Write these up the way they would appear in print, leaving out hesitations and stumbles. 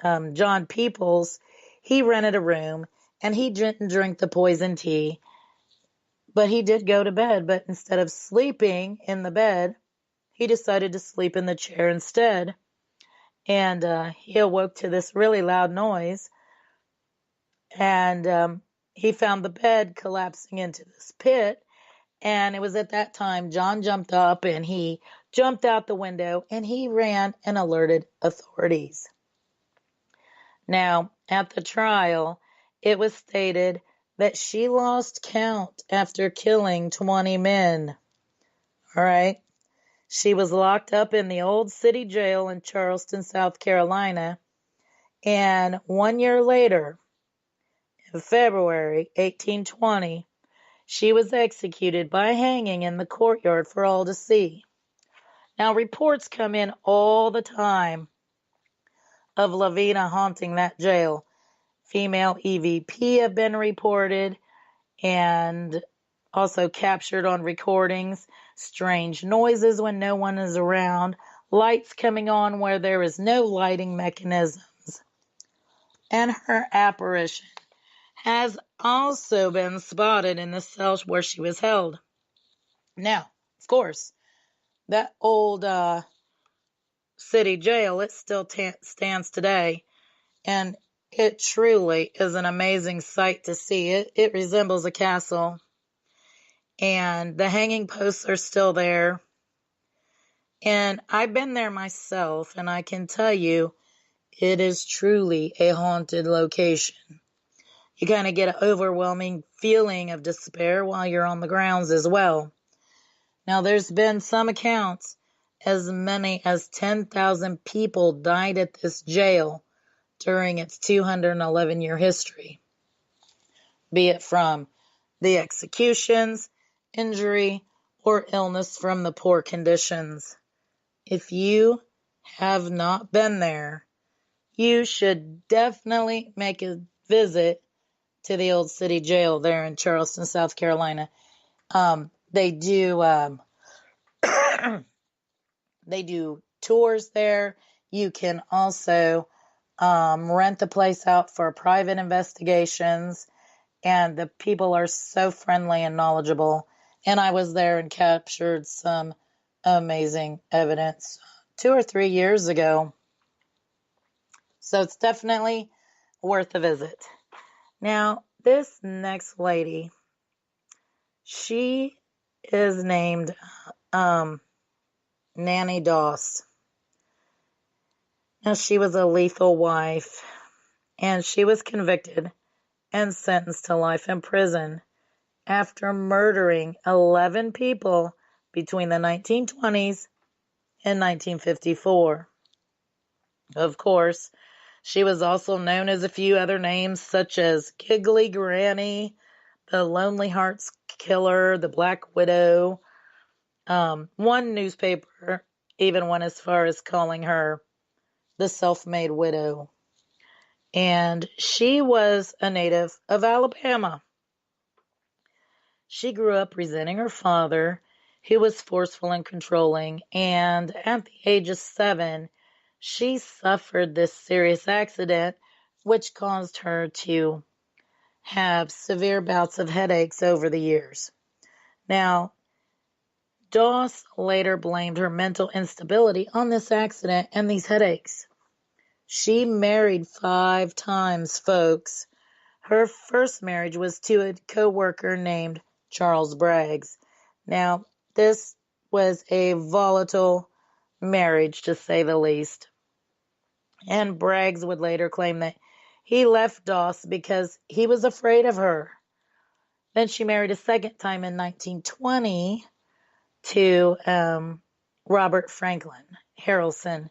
John Peoples, he rented a room and he didn't drink the poison tea, but he did go to bed. But instead of sleeping in the bed, he decided to sleep in the chair instead. And he awoke to this really loud noise, and he found the bed collapsing into this pit. And it was at that time John jumped up and he jumped out the window and he ran and alerted authorities. Now, at the trial, it was stated that she lost count after killing 20 men. All right. She was locked up in the old city jail in Charleston, South Carolina. And 1 year later, in February 1820, she was executed by hanging in the courtyard for all to see. Now, reports come in all the time of Lavina haunting that jail. Female EVP have been reported and also captured on recordings. Strange noises when no one is around. Lights coming on where there is no lighting mechanisms. And her apparition has also been spotted in the cell where she was held. Now, of course, that old city jail, it still stands today. And it truly is an amazing sight to see. It resembles a castle. And the hanging posts are still there. And I've been there myself, and I can tell you, it is truly a haunted location. You kind of get an overwhelming feeling of despair while you're on the grounds as well. Now, there's been some accounts as many as 10,000 people died at this jail during its 211-year history, be it from the executions, injury, or illness from the poor conditions. If you have not been there, you should definitely make a visit to the old city jail there in Charleston, South Carolina. They do they do tours there. You can also rent the place out for private investigations, and the people are so friendly and knowledgeable. And I was there and captured some amazing evidence 2 or 3 years ago. So it's definitely worth a visit. Now, this next lady, she is named Nanny Doss. Now, she was a lethal wife, and she was convicted and sentenced to life in prison after murdering 11 people between the 1920s and 1954. Of course, she was also known as a few other names such as Giggly Granny, the Lonely Hearts Killer, the Black Widow. One newspaper even went as far as calling her the Self-Made Widow. And she was a native of Alabama. She grew up resenting her father, who was forceful and controlling, and at the age of 7, she suffered this serious accident, which caused her to have severe bouts of headaches over the years. Now, Doss later blamed her mental instability on this accident and these headaches. She married 5 times, folks. Her first marriage was to a co-worker named Charles Braggs. Now, this was a volatile marriage, to say the least. And Braggs would later claim that he left Doss because he was afraid of her. Then she married a second time in 1920 to Robert Franklin Harrelson,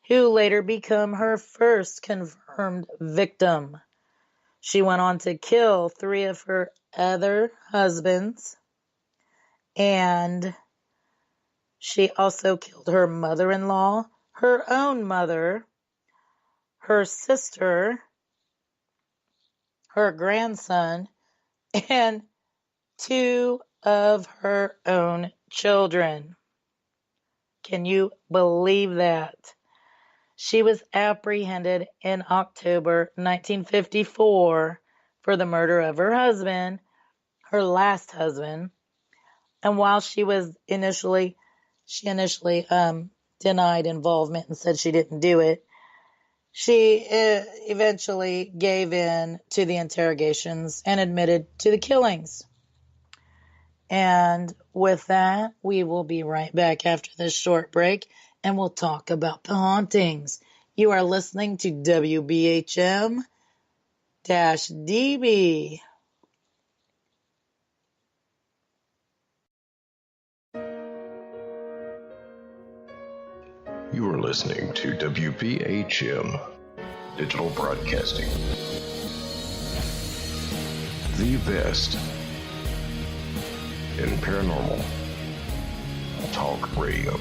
who later became her first confirmed victim. She went on to kill 3 of her other husbands, and she also killed her mother-in-law, her own mother, her sister, her grandson, and 2 of her own children. Can you believe that? She was apprehended in October 1954 for the murder of her husband, her last husband. And while she initially denied involvement and said she didn't do it, she eventually gave in to the interrogations and admitted to the killings. And with that, we will be right back after this short break, and we'll talk about the hauntings. You are listening to WBHM-DB. You are listening to WBHM Digital Broadcasting. The best in paranormal talk radio.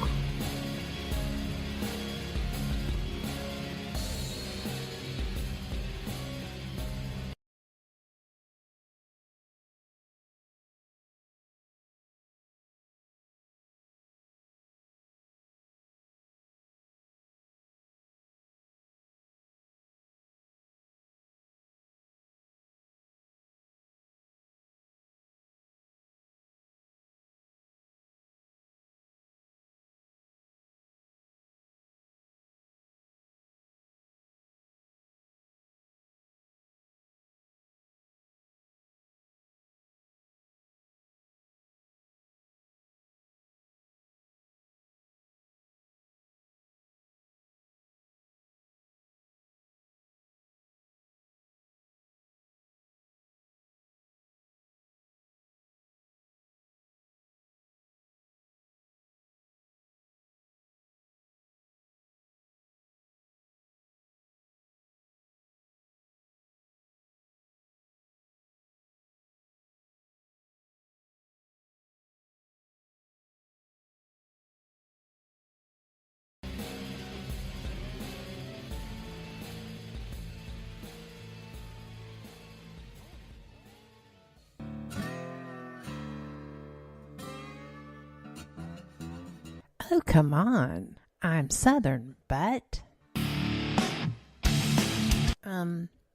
Oh, come on. I'm Southern, but...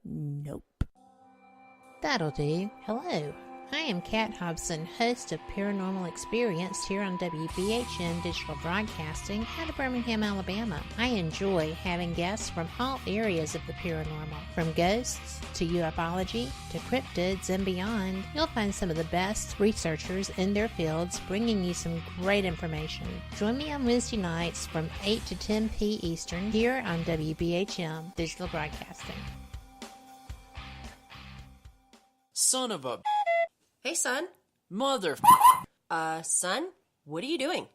Nope. That'll do. Hello. I am Kat Hobson, host of Paranormal Experience here on WBHM Digital Broadcasting out of Birmingham, Alabama. I enjoy having guests from all areas of the paranormal, from ghosts to ufology to cryptids and beyond. You'll find some of the best researchers in their fields bringing you some great information. Join me on Wednesday nights from 8 to 10 p. Eastern here on WBHM Digital Broadcasting. Son of a... Hey, son. Mother... Son? What are you doing?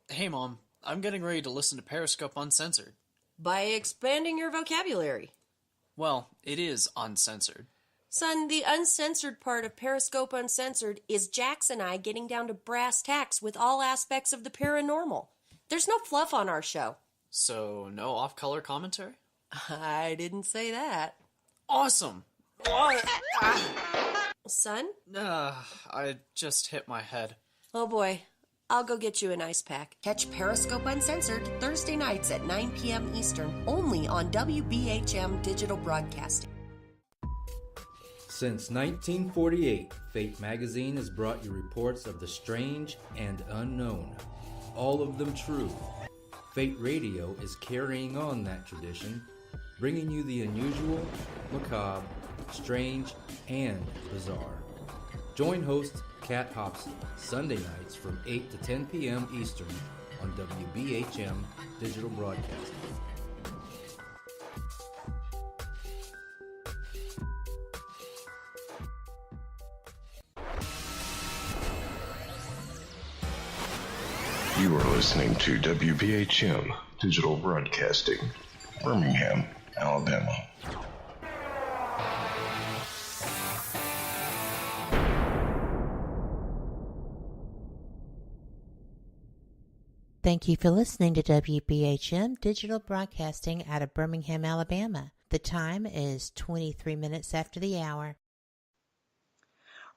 Hey, Mom. I'm getting ready to listen to Periscope Uncensored. By expanding your vocabulary. Well, it is uncensored. Son, the uncensored part of Periscope Uncensored is Jax and I getting down to brass tacks with all aspects of the paranormal. There's no fluff on our show. So, no off-color commentary? I didn't say that. Awesome! Son? I just hit my head. Oh boy. I'll go get you an ice pack. Catch Periscope Uncensored Thursday nights at 9 p.m. Eastern, only on WBHM Digital Broadcasting. Since 1948, Fate magazine has brought you reports of the strange and unknown, all of them true. Fate Radio is carrying on that tradition, bringing you the unusual, macabre, strange, and bizarre. Join host Kat Hobson Sunday nights from 8 to 10 p.m. Eastern on WBHM Digital Broadcasting. You are listening to WBHM Digital Broadcasting, Birmingham, Alabama. Thank you for listening to WBHM Digital Broadcasting out of Birmingham, Alabama. The time is 23 minutes after the hour.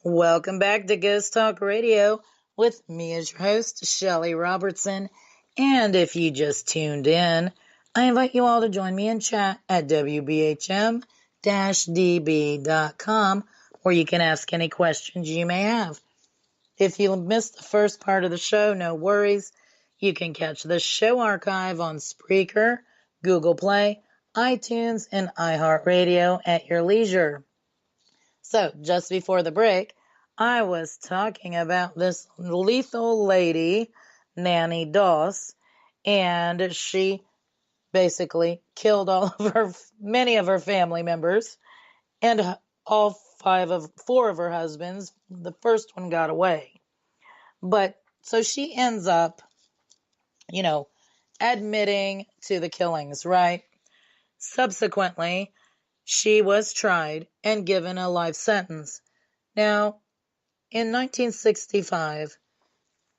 Welcome back to Ghost Talk Radio with me as your host, Shelley Robertson. And if you just tuned in, I invite you all to join me in chat at wbhm-db.com, where you can ask any questions you may have. If you missed the first part of the show, no worries. You can catch the show archive on Spreaker, Google Play, iTunes, and iHeartRadio at your leisure. So, just before the break, I was talking about this lethal lady, Nanny Doss, and she basically killed many of her family members, and four of her husbands. The first one got away. But so she ends up, admitting to the killings, right? Subsequently, she was tried and given a life sentence. Now, in 1965,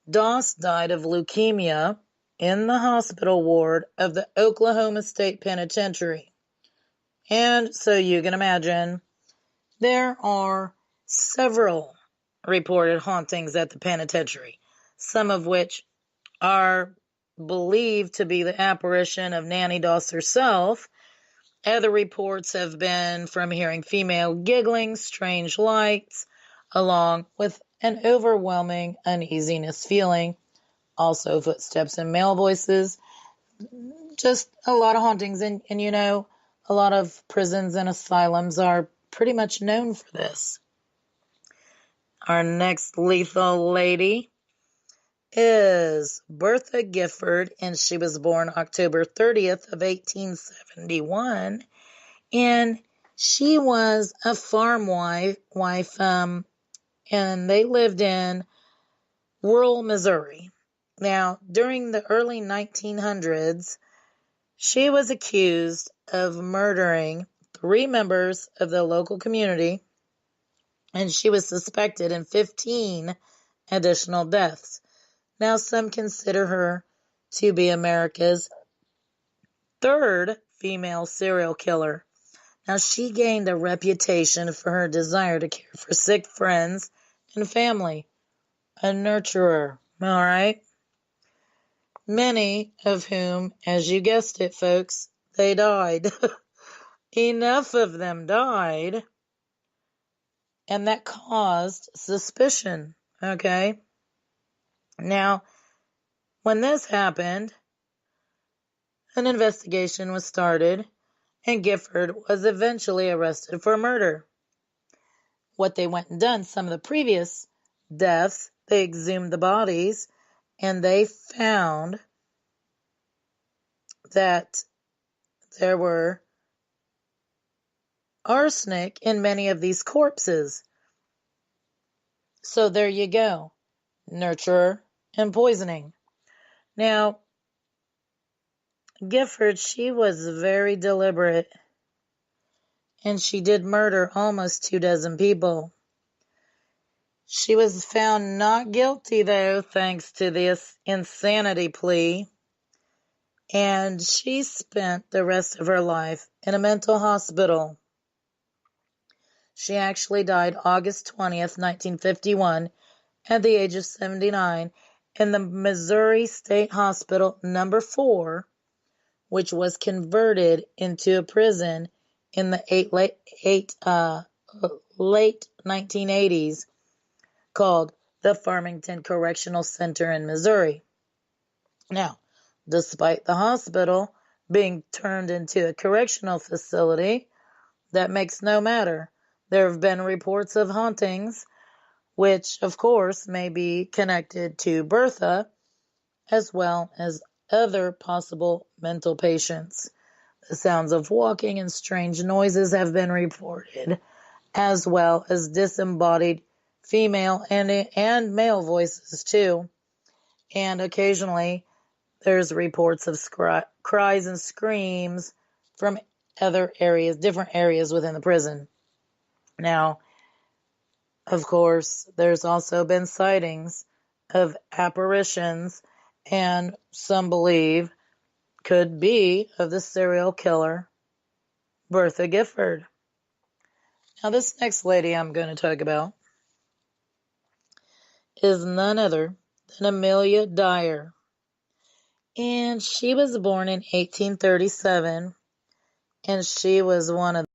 Doss died of leukemia in the hospital ward of the Oklahoma State Penitentiary. And so you can imagine, there are several reported hauntings at the penitentiary, some of which are believed to be the apparition of Nanny Doss herself. Other reports have been from hearing female giggling, strange lights, along with an overwhelming uneasiness feeling, also footsteps and male voices, just a lot of hauntings. And a lot of prisons and asylums are pretty much known for this. Our next lethal lady is Bertha Gifford, and she was born October 30th of 1871, and she was a farm wife, and they lived in rural Missouri. Now, during the early 1900s, she was accused of murdering 3 members of the local community, and she was suspected in 15 additional deaths. Now, some consider her to be America's 3rd female serial killer. Now, she gained a reputation for her desire to care for sick friends and family, a nurturer, all right? Many of whom, as you guessed it, folks, they died. Enough of them died, and that caused suspicion, okay? Now, when this happened, an investigation was started, and Gifford was eventually arrested for murder. What they went and done, some of the previous deaths, they exhumed the bodies, and they found that there were arsenic in many of these corpses. So there you go. Nurturer and poisoning. Now, Gifford, she was very deliberate, and she did murder almost 24 people. She was found not guilty, though, thanks to this insanity plea, and she spent the rest of her life in a mental hospital. She actually died August 20th, 1951, at the age of 79, in the Missouri State Hospital No. 4, which was converted into a prison in the late 1980s, called the Farmington Correctional Center in Missouri. Now, despite the hospital being turned into a correctional facility, that makes no matter. There have been reports of hauntings, which, of course, may be connected to Bertha, as well as other possible mental patients. The sounds of walking and strange noises have been reported, as well as disembodied female and male voices, too. And occasionally, there's reports of cries and screams from other areas, different areas within the prison. Now, of course, there's also been sightings of apparitions, and some believe could be of the serial killer, Bertha Gifford. Now, this next lady I'm going to talk about is none other than Amelia Dyer. And she was born in 1837, and she was one of